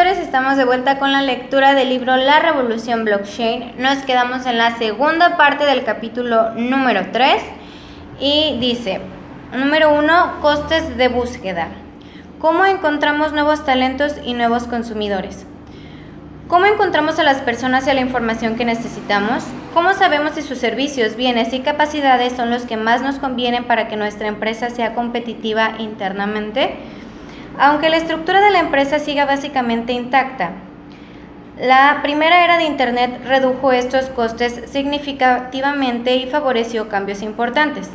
seguidores, estamos de vuelta con la lectura del libro La Revolución Blockchain. Nos quedamos en la segunda parte del capítulo número 3 y dice, número 1, costes de búsqueda. ¿Cómo encontramos nuevos talentos y nuevos consumidores? ¿Cómo encontramos a las personas y a la información que necesitamos? ¿Cómo sabemos si sus servicios, bienes y capacidades son los que más nos convienen para que nuestra empresa sea competitiva internamente? Aunque la estructura de la empresa siga básicamente intacta, la primera era de Internet redujo estos costes significativamente y favoreció cambios importantes.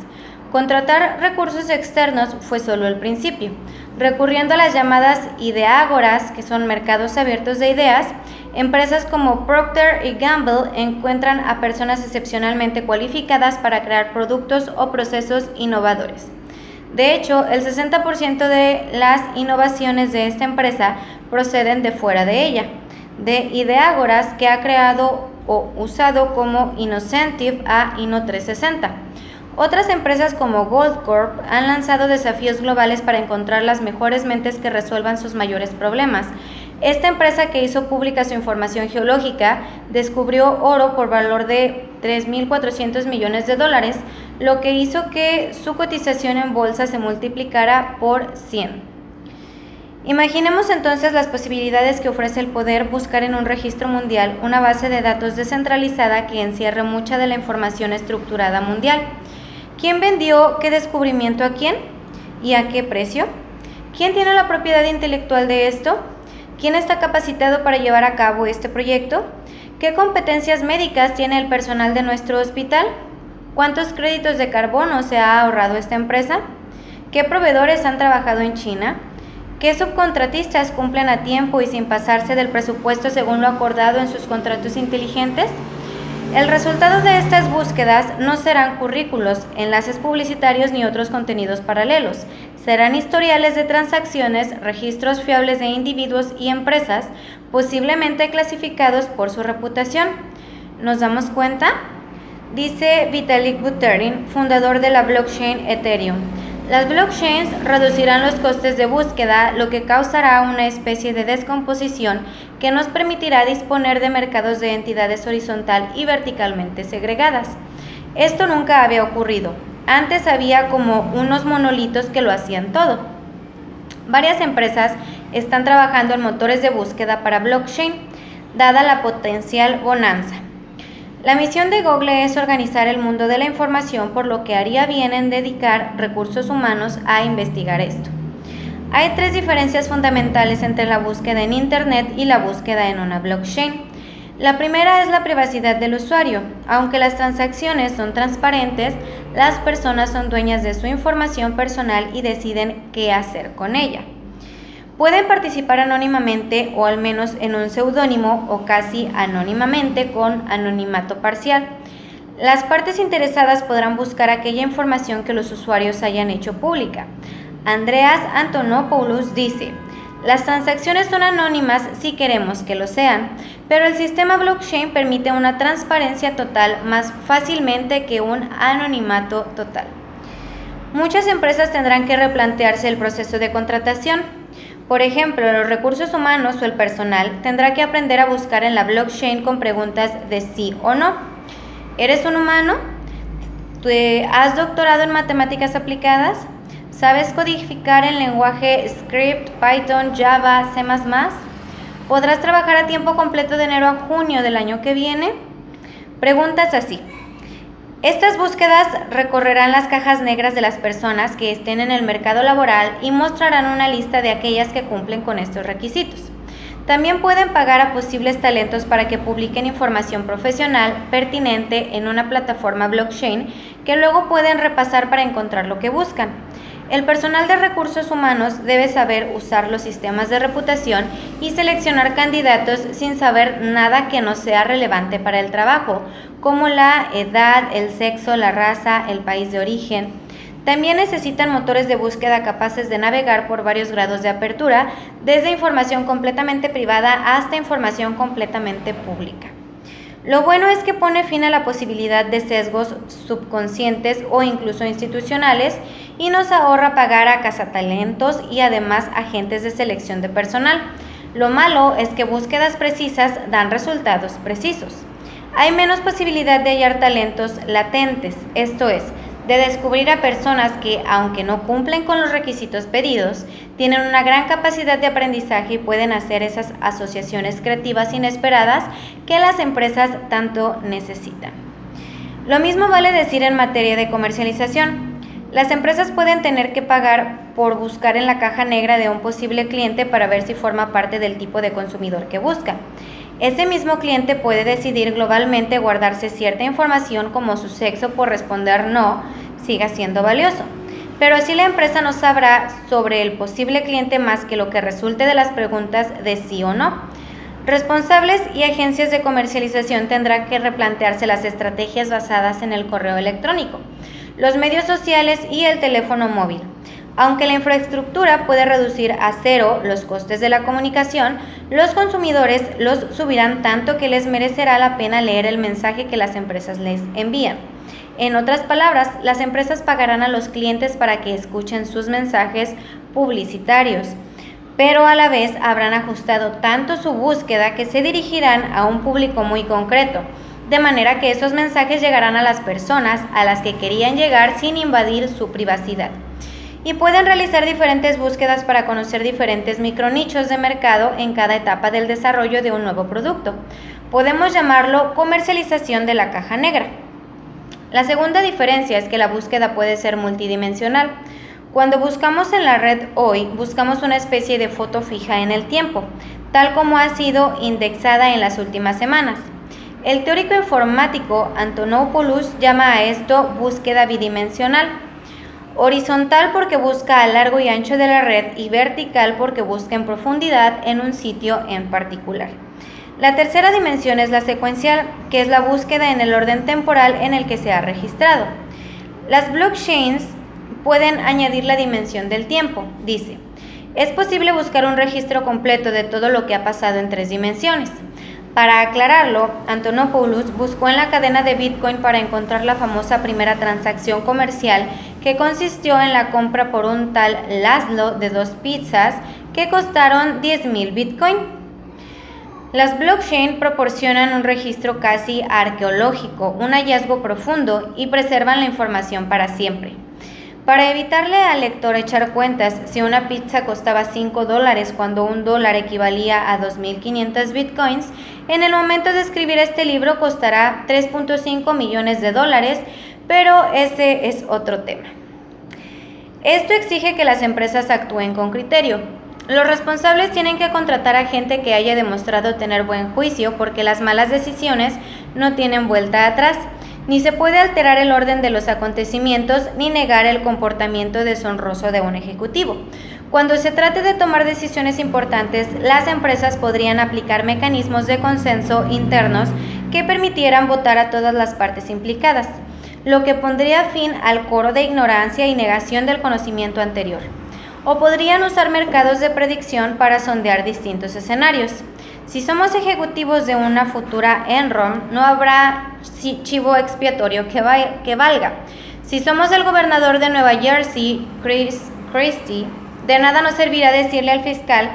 Contratar recursos externos fue solo el principio. Recurriendo a las llamadas ideágoras, que son mercados abiertos de ideas, empresas como Procter y Gamble encuentran a personas excepcionalmente cualificadas para crear productos o procesos innovadores. De hecho, el 60% de las innovaciones de esta empresa proceden de fuera de ella, de ideágoras que ha creado o usado como Innocentive a Inno360. Otras empresas como Goldcorp han lanzado desafíos globales para encontrar las mejores mentes que resuelvan sus mayores problemas. Esta empresa, que hizo pública su información geológica, descubrió oro por valor de $3.400 millones, lo que hizo que su cotización en bolsa se multiplicara por 100. Imaginemos entonces las posibilidades que ofrece el poder buscar en un registro mundial una base de datos descentralizada que encierre mucha de la información estructurada mundial. ¿Quién vendió qué descubrimiento a quién? ¿Y a qué precio? ¿Quién tiene la propiedad intelectual de esto? ¿Quién está capacitado para llevar a cabo este proyecto? ¿Qué competencias médicas tiene el personal de nuestro hospital? ¿Cuántos créditos de carbono se ha ahorrado esta empresa? ¿Qué proveedores han trabajado en China? ¿Qué subcontratistas cumplen a tiempo y sin pasarse del presupuesto según lo acordado en sus contratos inteligentes? El resultado de estas búsquedas no serán currículos, enlaces publicitarios ni otros contenidos paralelos. Serán historiales de transacciones, registros fiables de individuos y empresas, posiblemente clasificados por su reputación. ¿Nos damos cuenta? Dice Vitalik Buterin, fundador de la blockchain Ethereum. Las blockchains reducirán los costes de búsqueda, lo que causará una especie de descomposición que nos permitirá disponer de mercados de entidades horizontal y verticalmente segregadas. Esto nunca había ocurrido. Antes había como unos monolitos que lo hacían todo. Varias empresas están trabajando en motores de búsqueda para blockchain, dada la potencial bonanza. La misión de Google es organizar el mundo de la información, por lo que haría bien en dedicar recursos humanos a investigar esto. Hay 3 diferencias fundamentales entre la búsqueda en Internet y la búsqueda en una blockchain. La primera es la privacidad del usuario. Aunque las transacciones son transparentes, las personas son dueñas de su información personal y deciden qué hacer con ella. Pueden participar anónimamente o al menos en un seudónimo o casi anónimamente con anonimato parcial. Las partes interesadas podrán buscar aquella información que los usuarios hayan hecho pública. Andreas Antonopoulos dice, las transacciones son anónimas si queremos que lo sean, pero el sistema blockchain permite una transparencia total más fácilmente que un anonimato total. Muchas empresas tendrán que replantearse el proceso de contratación. Por ejemplo, los recursos humanos o el personal tendrá que aprender a buscar en la blockchain con preguntas de sí o no. ¿Eres un humano? ¿Has doctorado en matemáticas aplicadas? ¿Sabes codificar en lenguaje script, Python, Java, C++? ¿Podrás trabajar a tiempo completo de enero a junio del año que viene? Preguntas así. Estas búsquedas recorrerán las cajas negras de las personas que estén en el mercado laboral y mostrarán una lista de aquellas que cumplen con estos requisitos. También pueden pagar a posibles talentos para que publiquen información profesional pertinente en una plataforma blockchain que luego pueden repasar para encontrar lo que buscan. El personal de recursos humanos debe saber usar los sistemas de reputación y seleccionar candidatos sin saber nada que no sea relevante para el trabajo, como la edad, el sexo, la raza, el país de origen. También necesitan motores de búsqueda capaces de navegar por varios grados de apertura, desde información completamente privada hasta información completamente pública. Lo bueno es que pone fin a la posibilidad de sesgos subconscientes o incluso institucionales y nos ahorra pagar a cazatalentos y además agentes de selección de personal. Lo malo es que búsquedas precisas dan resultados precisos. Hay menos posibilidad de hallar talentos latentes, esto es, de descubrir a personas que, aunque no cumplen con los requisitos pedidos, tienen una gran capacidad de aprendizaje y pueden hacer esas asociaciones creativas inesperadas que las empresas tanto necesitan. Lo mismo vale decir en materia de comercialización. Las empresas pueden tener que pagar por buscar en la caja negra de un posible cliente para ver si forma parte del tipo de consumidor que busca. Ese mismo cliente puede decidir globalmente guardarse cierta información como su sexo por responder no, siga siendo valioso. Pero así la empresa no sabrá sobre el posible cliente más que lo que resulte de las preguntas de sí o no. Responsables y agencias de comercialización tendrán que replantearse las estrategias basadas en el correo electrónico, los medios sociales y el teléfono móvil. Aunque la infraestructura puede reducir a cero los costes de la comunicación, los consumidores los subirán tanto que les merecerá la pena leer el mensaje que las empresas les envían. En otras palabras, las empresas pagarán a los clientes para que escuchen sus mensajes publicitarios, pero a la vez habrán ajustado tanto su búsqueda que se dirigirán a un público muy concreto, de manera que esos mensajes llegarán a las personas a las que querían llegar sin invadir su privacidad. Y pueden realizar diferentes búsquedas para conocer diferentes micronichos de mercado en cada etapa del desarrollo de un nuevo producto. Podemos llamarlo comercialización de la caja negra. La segunda diferencia es que la búsqueda puede ser multidimensional. Cuando buscamos en la red hoy, buscamos una especie de foto fija en el tiempo, tal como ha sido indexada en las últimas semanas. El teórico informático Antonopoulos llama a esto búsqueda bidimensional. Horizontal porque busca a largo y ancho de la red y vertical porque busca en profundidad en un sitio en particular. La tercera dimensión es la secuencial, que es la búsqueda en el orden temporal en el que se ha registrado. Las blockchains pueden añadir la dimensión del tiempo, dice. Es posible buscar un registro completo de todo lo que ha pasado en 3 dimensiones. Para aclararlo, Antonopoulos buscó en la cadena de Bitcoin para encontrar la famosa primera transacción comercial que consistió en la compra por un tal Laszlo de 2 pizzas que costaron 10.000 Bitcoin. Las blockchain proporcionan un registro casi arqueológico, un hallazgo profundo y preservan la información para siempre. Para evitarle al lector echar cuentas si una pizza costaba $5 cuando $1 equivalía a 2.500 bitcoins, en el momento de escribir este libro costará $3.5 millones, pero ese es otro tema. Esto exige que las empresas actúen con criterio. Los responsables tienen que contratar a gente que haya demostrado tener buen juicio porque las malas decisiones no tienen vuelta atrás. Ni se puede alterar el orden de los acontecimientos ni negar el comportamiento deshonroso de un ejecutivo. Cuando se trate de tomar decisiones importantes, las empresas podrían aplicar mecanismos de consenso internos que permitieran votar a todas las partes implicadas, lo que pondría fin al coro de ignorancia y negación del conocimiento anterior. O podrían usar mercados de predicción para sondear distintos escenarios. Si somos ejecutivos de una futura Enron, no habrá chivo expiatorio que valga. Si somos el gobernador de Nueva Jersey, Chris Christie, de nada nos servirá decirle al fiscal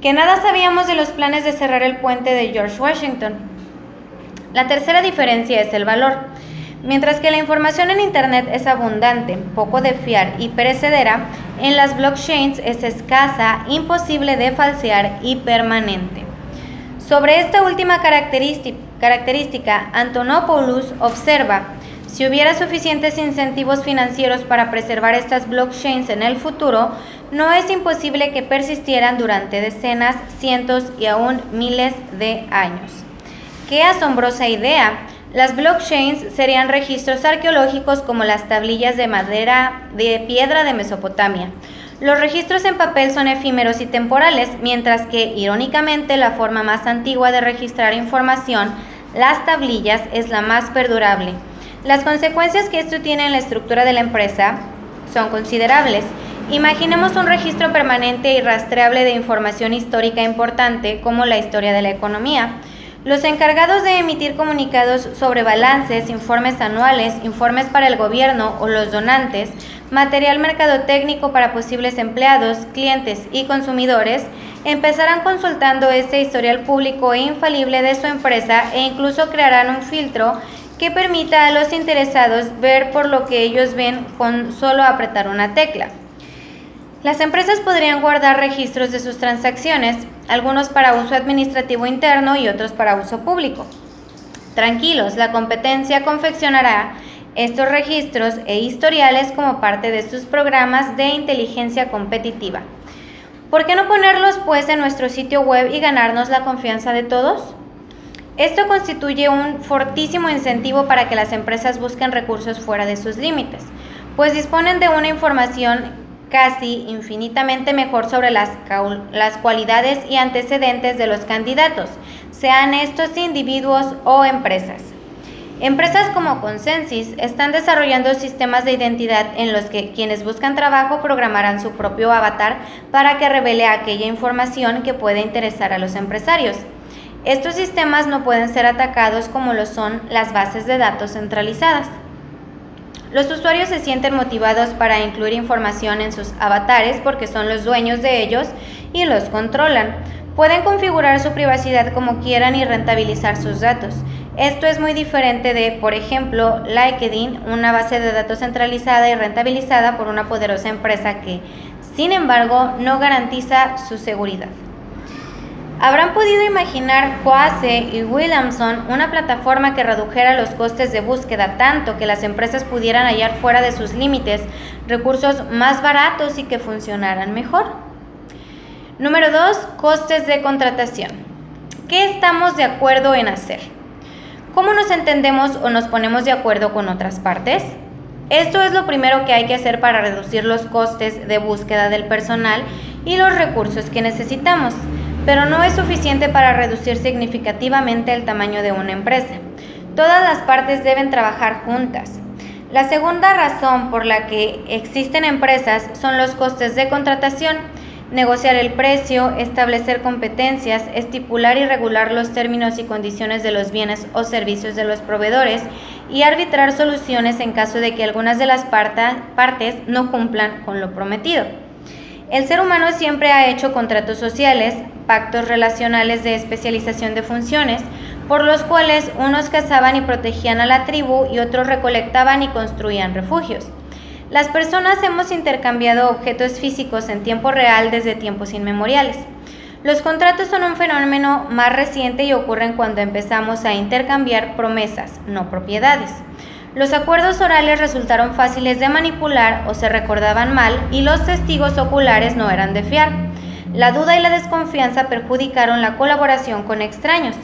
que nada sabíamos de los planes de cerrar el puente de George Washington. La tercera diferencia es el valor. Mientras que la información en Internet es abundante, poco de fiar y perecedera, en las blockchains es escasa, imposible de falsear y permanente. Sobre esta última característica, Antonopoulos observa: si hubiera suficientes incentivos financieros para preservar estas blockchains en el futuro, no es imposible que persistieran durante decenas, cientos y aún miles de años. ¡Qué asombrosa idea! Las blockchains serían registros arqueológicos como las tablillas de piedra de Mesopotamia. Los registros en papel son efímeros y temporales, mientras que, irónicamente, la forma más antigua de registrar información, las tablillas, es la más perdurable. Las consecuencias que esto tiene en la estructura de la empresa son considerables. Imaginemos un registro permanente y rastreable de información histórica importante, como la historia de la economía. Los encargados de emitir comunicados sobre balances, informes anuales, informes para el gobierno o los donantes material mercadotécnico para posibles empleados, clientes y consumidores, empezarán consultando este historial público e infalible de su empresa e incluso crearán un filtro que permita a los interesados ver por lo que ellos ven con solo apretar una tecla. Las empresas podrían guardar registros de sus transacciones, algunos para uso administrativo interno y otros para uso público. Tranquilos, la competencia confeccionará estos registros e historiales como parte de sus programas de inteligencia competitiva. ¿Por qué no ponerlos pues en nuestro sitio web y ganarnos la confianza de todos? Esto constituye un fortísimo incentivo para que las empresas busquen recursos fuera de sus límites, pues disponen de una información casi infinitamente mejor sobre las cualidades y antecedentes de los candidatos, sean estos individuos o empresas. Empresas como Consensys están desarrollando sistemas de identidad en los que quienes buscan trabajo programarán su propio avatar para que revele aquella información que puede interesar a los empresarios. Estos sistemas no pueden ser atacados como lo son las bases de datos centralizadas. Los usuarios se sienten motivados para incluir información en sus avatares porque son los dueños de ellos y los controlan. Pueden configurar su privacidad como quieran y rentabilizar sus datos. Esto es muy diferente de, por ejemplo, LinkedIn, una base de datos centralizada y rentabilizada por una poderosa empresa que, sin embargo, no garantiza su seguridad. ¿Habrán podido imaginar Coase y Williamson una plataforma que redujera los costes de búsqueda tanto que las empresas pudieran hallar fuera de sus límites recursos más baratos y que funcionaran mejor? Número 2. Costes de contratación. ¿Qué estamos de acuerdo en hacer? ¿Cómo nos entendemos o nos ponemos de acuerdo con otras partes? Esto es lo primero que hay que hacer para reducir los costes de búsqueda del personal y los recursos que necesitamos, pero no es suficiente para reducir significativamente el tamaño de una empresa. Todas las partes deben trabajar juntas. La segunda razón por la que existen empresas son los costes de contratación. Negociar el precio, establecer competencias, estipular y regular los términos y condiciones de los bienes o servicios de los proveedores y arbitrar soluciones en caso de que algunas de las partes no cumplan con lo prometido. El ser humano siempre ha hecho contratos sociales, pactos relacionales de especialización de funciones, por los cuales unos cazaban y protegían a la tribu y otros recolectaban y construían refugios. Las personas hemos intercambiado objetos físicos en tiempo real desde tiempos inmemoriales. Los contratos son un fenómeno más reciente y ocurren cuando empezamos a intercambiar promesas, no propiedades. Los acuerdos orales resultaron fáciles de manipular o se recordaban mal y los testigos oculares no eran de fiar. La duda y la desconfianza perjudicaron la colaboración con extraños.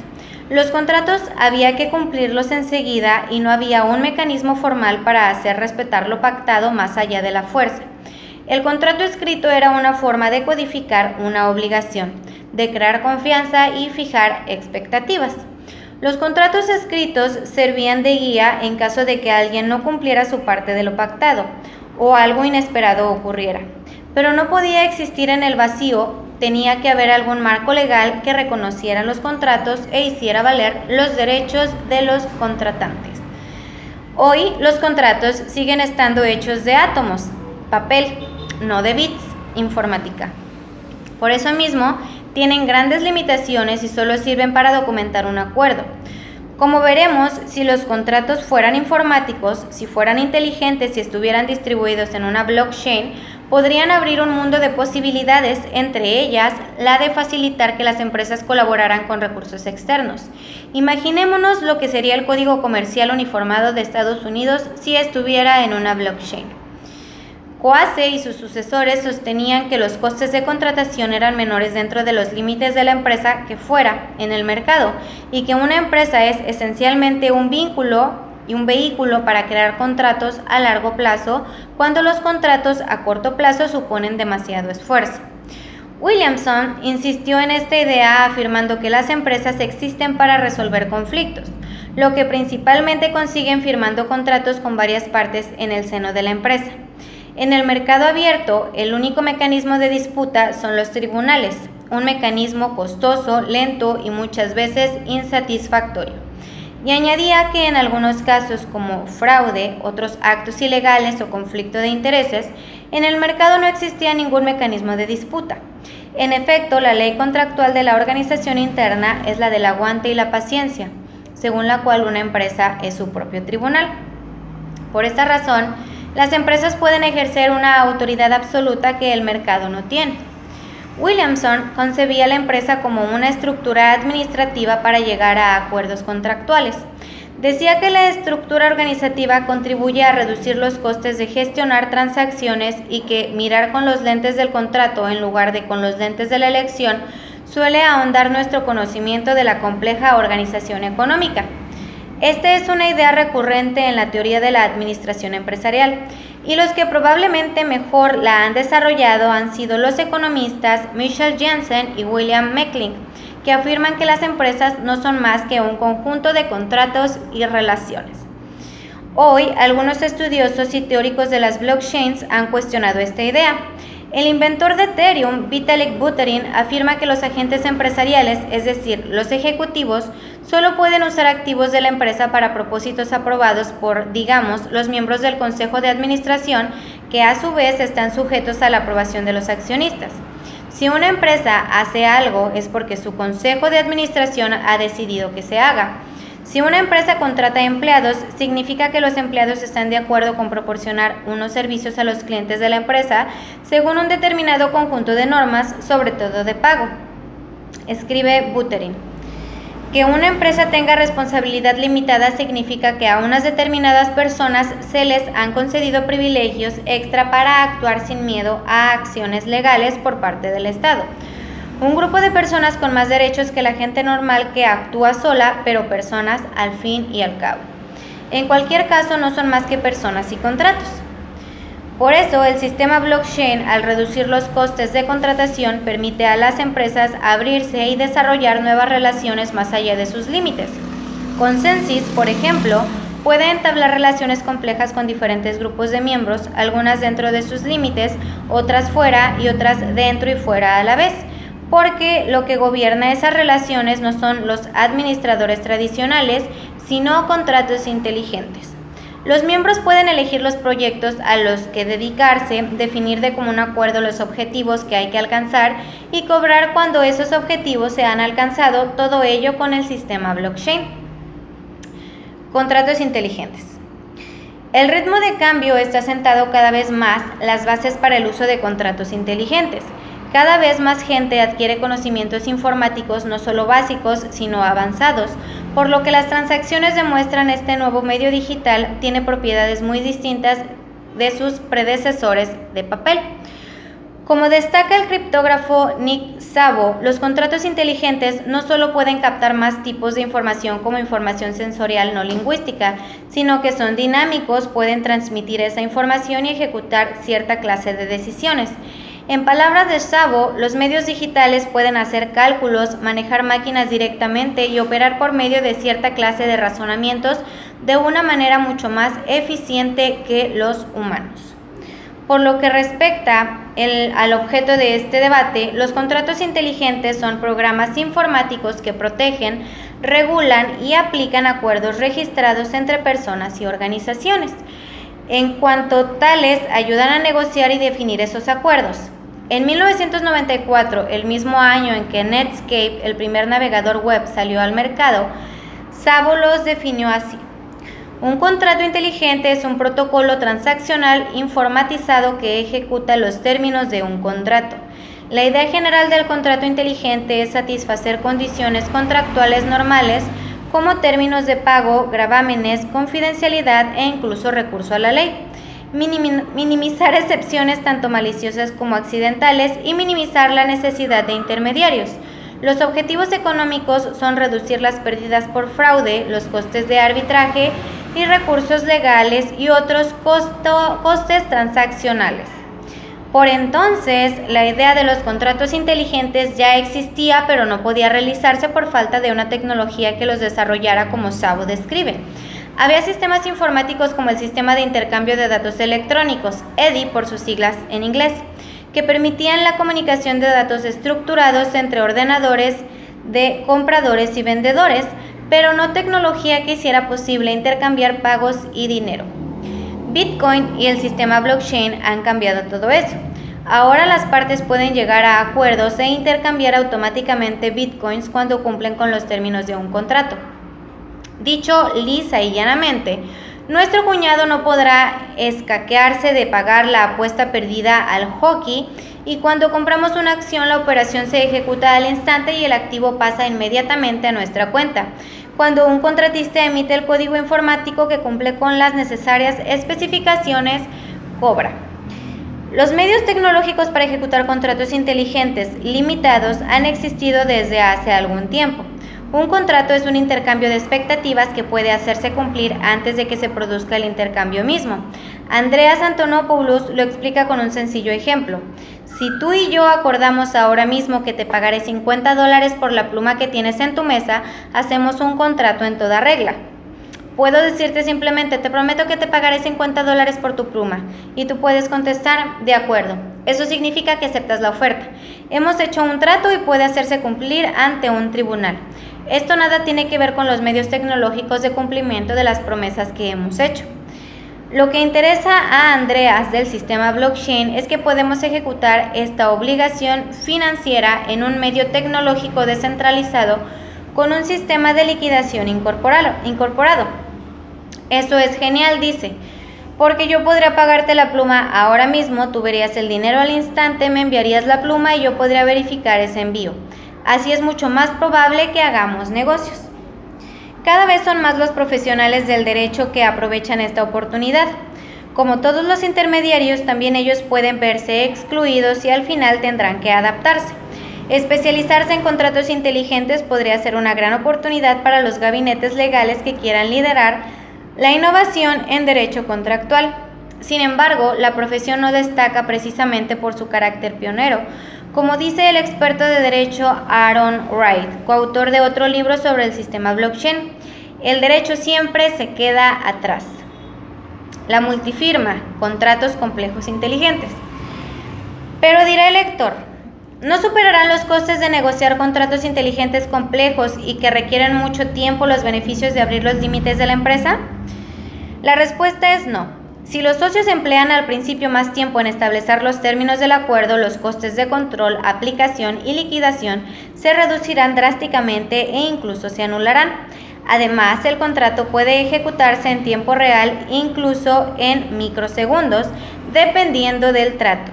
Los contratos había que cumplirlos enseguida y no había un mecanismo formal para hacer respetar lo pactado más allá de la fuerza. El contrato escrito era una forma de codificar una obligación, de crear confianza y fijar expectativas. Los contratos escritos servían de guía en caso de que alguien no cumpliera su parte de lo pactado o algo inesperado ocurriera. Pero no podía existir en el vacío, tenía que haber algún marco legal que reconociera los contratos e hiciera valer los derechos de los contratantes. Hoy los contratos siguen estando hechos de átomos, papel, no de bits, informática. Por eso mismo, tienen grandes limitaciones y solo sirven para documentar un acuerdo. Como veremos, si los contratos fueran informáticos, si fueran inteligentes y estuvieran distribuidos en una blockchain, podrían abrir un mundo de posibilidades, entre ellas la de facilitar que las empresas colaboraran con recursos externos. Imaginémonos lo que sería el código comercial uniformado de Estados Unidos si estuviera en una blockchain. Coase y sus sucesores sostenían que los costes de contratación eran menores dentro de los límites de la empresa que fuera en el mercado y que una empresa es esencialmente un vínculo y un vehículo para crear contratos a largo plazo cuando los contratos a corto plazo suponen demasiado esfuerzo. Williamson insistió en esta idea afirmando que las empresas existen para resolver conflictos, lo que principalmente consiguen firmando contratos con varias partes en el seno de la empresa. En el mercado abierto, el único mecanismo de disputa son los tribunales, un mecanismo costoso, lento y muchas veces insatisfactorio. y añadía que en algunos casos como fraude, otros actos ilegales o conflicto de intereses, en el mercado no existía ningún mecanismo de disputa. En efecto, la ley contractual de la organización interna es la del aguante y la paciencia, según la cual una empresa es su propio tribunal. Por esta razón, las empresas pueden ejercer una autoridad absoluta que el mercado no tiene. Williamson concebía la empresa como una estructura administrativa para llegar a acuerdos contractuales. Decía que la estructura organizativa contribuye a reducir los costes de gestionar transacciones y que mirar con los lentes del contrato en lugar de con los lentes de la elección suele ahondar nuestro conocimiento de la compleja organización económica. Esta es una idea recurrente en la teoría de la administración empresarial, y los que probablemente mejor la han desarrollado han sido los economistas Michel Jensen y William Meckling, que afirman que las empresas no son más que un conjunto de contratos y relaciones. Hoy, algunos estudiosos y teóricos de las blockchains han cuestionado esta idea. El inventor de Ethereum, Vitalik Buterin, afirma que los agentes empresariales, es decir, los ejecutivos, solo pueden usar activos de la empresa para propósitos aprobados por, digamos, los miembros del consejo de administración, que a su vez están sujetos a la aprobación de los accionistas. Si una empresa hace algo es porque su consejo de administración ha decidido que se haga. Si una empresa contrata empleados, significa que los empleados están de acuerdo con proporcionar unos servicios a los clientes de la empresa según un determinado conjunto de normas, sobre todo de pago. Escribe Buterin. Que una empresa tenga responsabilidad limitada significa que a unas determinadas personas se les han concedido privilegios extra para actuar sin miedo a acciones legales por parte del Estado. Un grupo de personas con más derechos que la gente normal que actúa sola, pero personas al fin y al cabo. En cualquier caso, no son más que personas y contratos. Por eso, el sistema blockchain, al reducir los costes de contratación, permite a las empresas abrirse y desarrollar nuevas relaciones más allá de sus límites. Consensys, por ejemplo, puede entablar relaciones complejas con diferentes grupos de miembros, algunas dentro de sus límites, otras fuera y otras dentro y fuera a la vez, porque lo que gobierna esas relaciones no son los administradores tradicionales, sino contratos inteligentes. Los miembros pueden elegir los proyectos a los que dedicarse, definir de común acuerdo los objetivos que hay que alcanzar y cobrar cuando esos objetivos se han alcanzado, todo ello con el sistema blockchain. Contratos inteligentes. El ritmo de cambio está sentado cada vez más las bases para el uso de contratos inteligentes. Cada vez más gente adquiere conocimientos informáticos no solo básicos, sino avanzados, por lo que las transacciones demuestran este nuevo medio digital tiene propiedades muy distintas de sus predecesores de papel. Como destaca el criptógrafo Nick Szabo, los contratos inteligentes no solo pueden captar más tipos de información como información sensorial no lingüística, sino que son dinámicos, pueden transmitir esa información y ejecutar cierta clase de decisiones. En palabras de Szabo, los medios digitales pueden hacer cálculos, manejar máquinas directamente y operar por medio de cierta clase de razonamientos de una manera mucho más eficiente que los humanos. Por lo que respecta al objeto de este debate, los contratos inteligentes son programas informáticos que protegen, regulan y aplican acuerdos registrados entre personas y organizaciones. En cuanto tales, ayudan a negociar y definir esos acuerdos. En 1994, el mismo año en que Netscape, el primer navegador web, salió al mercado, Szabo los definió así. Un contrato inteligente es un protocolo transaccional informatizado que ejecuta los términos de un contrato. La idea general del contrato inteligente es satisfacer condiciones contractuales normales como términos de pago, gravámenes, confidencialidad e incluso recurso a la ley. Minimizar excepciones tanto maliciosas como accidentales y minimizar la necesidad de intermediarios. Los objetivos económicos son reducir las pérdidas por fraude, los costes de arbitraje y recursos legales y otros costes transaccionales. Por entonces, la idea de los contratos inteligentes ya existía, pero no podía realizarse por falta de una tecnología que los desarrollara como Szabo describe. Había sistemas informáticos como el Sistema de Intercambio de Datos Electrónicos, EDI por sus siglas en inglés, que permitían la comunicación de datos estructurados entre ordenadores de compradores y vendedores, pero no tecnología que hiciera posible intercambiar pagos y dinero. Bitcoin y el sistema blockchain han cambiado todo eso. Ahora las partes pueden llegar a acuerdos e intercambiar automáticamente bitcoins cuando cumplen con los términos de un contrato. Dicho lisa y llanamente, nuestro cuñado no podrá escaquearse de pagar la apuesta perdida al hockey, y cuando compramos una acción la operación se ejecuta al instante y el activo pasa inmediatamente a nuestra cuenta. Cuando un contratista emite el código informático que cumple con las necesarias especificaciones, cobra. Los medios tecnológicos para ejecutar contratos inteligentes limitados han existido desde hace algún tiempo. Un contrato es un intercambio de expectativas que puede hacerse cumplir antes de que se produzca el intercambio mismo. Andreas Antonopoulos lo explica con un sencillo ejemplo. Si tú y yo acordamos ahora mismo que te pagaré $50 por la pluma que tienes en tu mesa, hacemos un contrato en toda regla. Puedo decirte simplemente, te prometo que te pagaré $50 por tu pluma, y tú puedes contestar, de acuerdo. Eso significa que aceptas la oferta. Hemos hecho un trato y puede hacerse cumplir ante un tribunal. Esto nada tiene que ver con los medios tecnológicos de cumplimiento de las promesas que hemos hecho. Lo que interesa a Andreas del sistema blockchain es que podemos ejecutar esta obligación financiera en un medio tecnológico descentralizado con un sistema de liquidación incorporado. Eso es genial, dice, porque yo podría pagarte la pluma ahora mismo, tú verías el dinero al instante, me enviarías la pluma y yo podría verificar ese envío. Así es mucho más probable que hagamos negocios. Cada vez son más los profesionales del derecho que aprovechan esta oportunidad. Como todos los intermediarios, también ellos pueden verse excluidos y al final tendrán que adaptarse. Especializarse en contratos inteligentes podría ser una gran oportunidad para los gabinetes legales que quieran liderar la innovación en derecho contractual. Sin embargo, la profesión no destaca precisamente por su carácter pionero, como dice el experto de derecho Aaron Wright, coautor de otro libro sobre el sistema blockchain. El derecho siempre se queda atrás. La multifirma, contratos complejos inteligentes. Pero dirá el lector, ¿no superarán los costes de negociar contratos inteligentes complejos y que requieren mucho tiempo los beneficios de abrir los límites de la empresa? La respuesta es no. Si los socios emplean al principio más tiempo en establecer los términos del acuerdo, los costes de control, aplicación y liquidación se reducirán drásticamente e incluso se anularán. Además, el contrato puede ejecutarse en tiempo real, incluso en microsegundos, dependiendo del trato.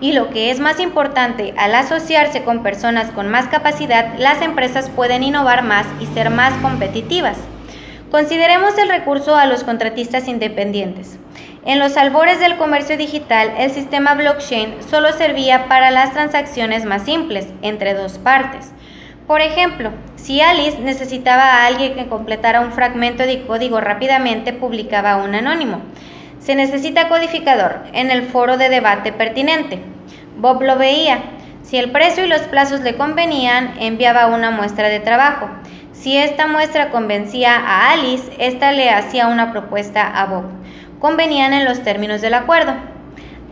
Y lo que es más importante, al asociarse con personas con más capacidad, las empresas pueden innovar más y ser más competitivas. Consideremos el recurso a los contratistas independientes. En los albores del comercio digital, el sistema blockchain solo servía para las transacciones más simples, entre dos partes. Por ejemplo, si Alice necesitaba a alguien que completara un fragmento de código rápidamente, publicaba un anónimo. Se necesita codificador en el foro de debate pertinente. Bob lo veía. Si el precio y los plazos le convenían, enviaba una muestra de trabajo. Si esta muestra convencía a Alice, ésta le hacía una propuesta a Bob. Convenían en los términos del acuerdo.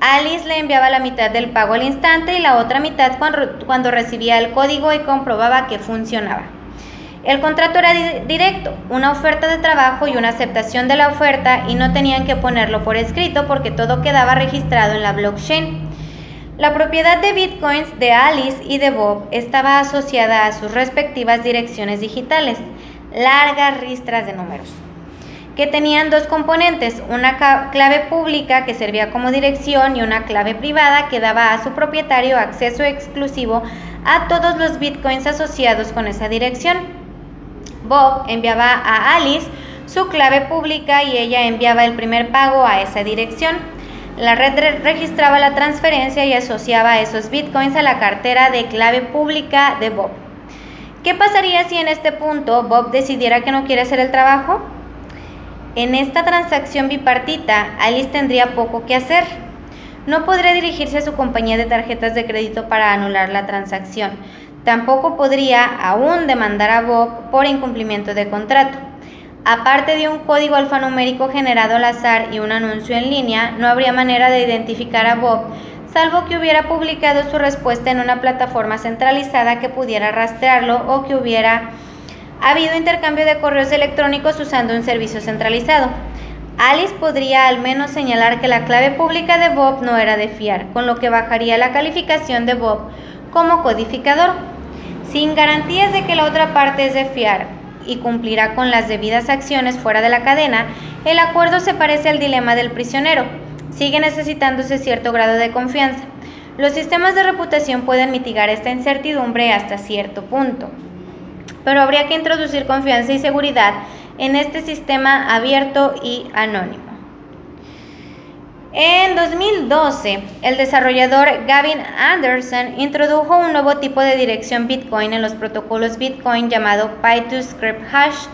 Alice le enviaba la mitad del pago al instante y la otra mitad cuando recibía el código y comprobaba que funcionaba. El contrato era directo, una oferta de trabajo y una aceptación de la oferta, y no tenían que ponerlo por escrito porque todo quedaba registrado en la blockchain. La propiedad de bitcoins de Alice y de Bob estaba asociada a sus respectivas direcciones digitales, largas ristras de números, que tenían dos componentes, una clave pública que servía como dirección y una clave privada que daba a su propietario acceso exclusivo a todos los bitcoins asociados con esa dirección. Bob enviaba a Alice su clave pública y ella enviaba el primer pago a esa dirección. La red registraba la transferencia y asociaba esos bitcoins a la cartera de clave pública de Bob. ¿Qué pasaría si en este punto Bob decidiera que no quiere hacer el trabajo? En esta transacción bipartita, Alice tendría poco que hacer. No podría dirigirse a su compañía de tarjetas de crédito para anular la transacción. Tampoco podría aún demandar a Bob por incumplimiento de contrato. Aparte de un código alfanumérico generado al azar y un anuncio en línea, no habría manera de identificar a Bob, salvo que hubiera publicado su respuesta en una plataforma centralizada que pudiera rastrearlo o que hubiera Ha habido intercambio de correos electrónicos usando un servicio centralizado. Alice podría al menos señalar que la clave pública de Bob no era de fiar, con lo que bajaría la calificación de Bob como codificador. Sin garantías de que la otra parte es de fiar y cumplirá con las debidas acciones fuera de la cadena, el acuerdo se parece al dilema del prisionero. Sigue necesitándose cierto grado de confianza. Los sistemas de reputación pueden mitigar esta incertidumbre hasta cierto punto, pero habría que introducir confianza y seguridad en este sistema abierto y anónimo. En 2012, el desarrollador Gavin Anderson introdujo un nuevo tipo de dirección Bitcoin en los protocolos Bitcoin llamado Pay-to-Script Hash,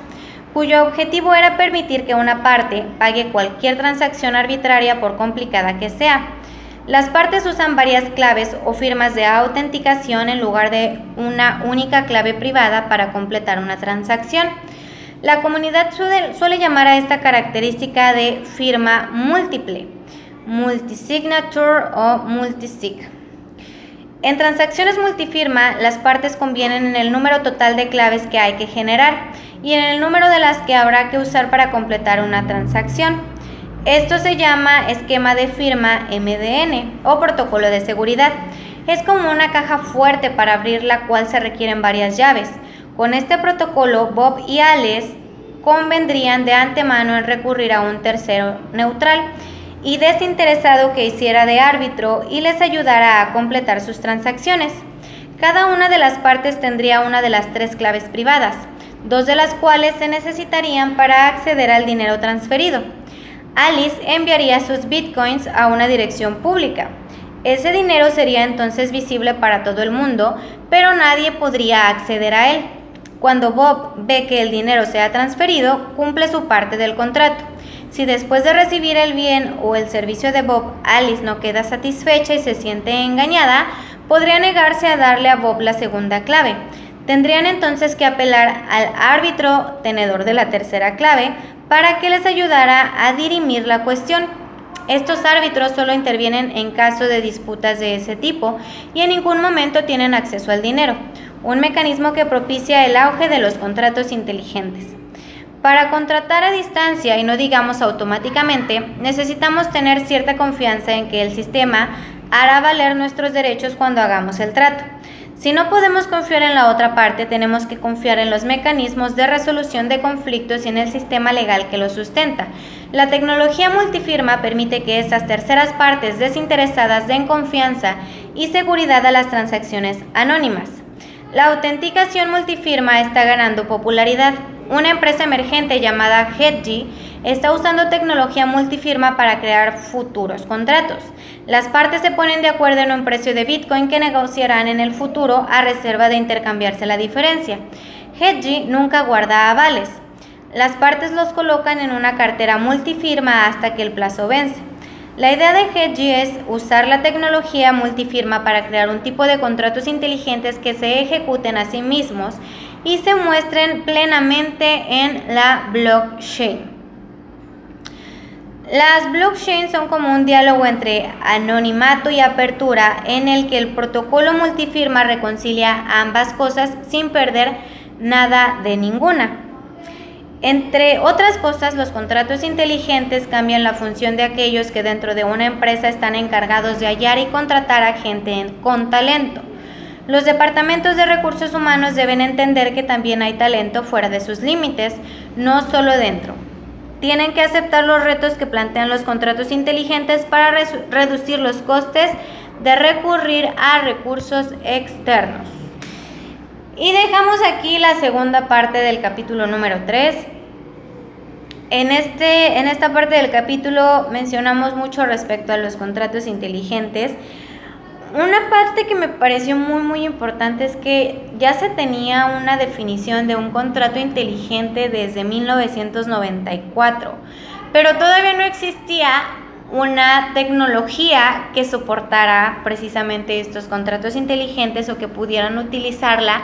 cuyo objetivo era permitir que una parte pague cualquier transacción arbitraria por complicada que sea. Las partes usan varias claves o firmas de autenticación en lugar de una única clave privada para completar una transacción. La comunidad suele llamar a esta característica de firma múltiple, multisignature o multisig. En transacciones multifirma, las partes convienen en el número total de claves que hay que generar y en el número de las que habrá que usar para completar una transacción. Esto se llama esquema de firma MDN o protocolo de seguridad. Es como una caja fuerte para abrir la cual se requieren varias llaves. Con este protocolo, Bob y Alice convendrían de antemano en recurrir a un tercero neutral y desinteresado que hiciera de árbitro y les ayudara a completar sus transacciones. Cada una de las partes tendría una de las 3 claves privadas, 2 de las cuales se necesitarían para acceder al dinero transferido. Alice enviaría sus bitcoins a una dirección pública. Ese dinero sería entonces visible para todo el mundo, pero nadie podría acceder a él. Cuando Bob ve que el dinero se ha transferido, cumple su parte del contrato. Si después de recibir el bien o el servicio de Bob, Alice no queda satisfecha y se siente engañada, podría negarse a darle a Bob la segunda clave. Tendrían entonces que apelar al árbitro tenedor de la tercera clave para que les ayudara a dirimir la cuestión. Estos árbitros solo intervienen en caso de disputas de ese tipo y en ningún momento tienen acceso al dinero, un mecanismo que propicia el auge de los contratos inteligentes. Para contratar a distancia y no digamos automáticamente, necesitamos tener cierta confianza en que el sistema hará valer nuestros derechos cuando hagamos el trato. Si no podemos confiar en la otra parte, tenemos que confiar en los mecanismos de resolución de conflictos y en el sistema legal que los sustenta. La tecnología multifirma permite que estas terceras partes desinteresadas den confianza y seguridad a las transacciones anónimas. La autenticación multifirma está ganando popularidad. Una empresa emergente llamada Hedgie está usando tecnología multifirma para crear futuros contratos. Las partes se ponen de acuerdo en un precio de Bitcoin que negociarán en el futuro a reserva de intercambiarse la diferencia. Hedgie nunca guarda avales. Las partes los colocan en una cartera multifirma hasta que el plazo vence. La idea de Hedgie es usar la tecnología multifirma para crear un tipo de contratos inteligentes que se ejecuten a sí mismos y se muestren plenamente en la blockchain. Las blockchains son como un diálogo entre anonimato y apertura en el que el protocolo multifirma reconcilia ambas cosas sin perder nada de ninguna. Entre otras cosas, los contratos inteligentes cambian la función de aquellos que dentro de una empresa están encargados de hallar y contratar a gente con talento. Los departamentos de recursos humanos deben entender que también hay talento fuera de sus límites, no solo dentro. Tienen que aceptar los retos que plantean los contratos inteligentes para reducir los costes de recurrir a recursos externos. Y dejamos aquí la segunda parte del capítulo número 3. En esta parte del capítulo mencionamos mucho respecto a los contratos inteligentes. Una parte que me pareció muy importante es que ya se tenía una definición de un contrato inteligente desde 1994, pero todavía no existía una tecnología que soportara precisamente estos contratos inteligentes o que pudieran utilizarla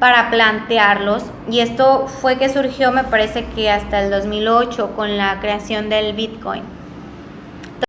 para plantearlos, y esto fue que surgió, me parece que hasta el 2008 con la creación del Bitcoin.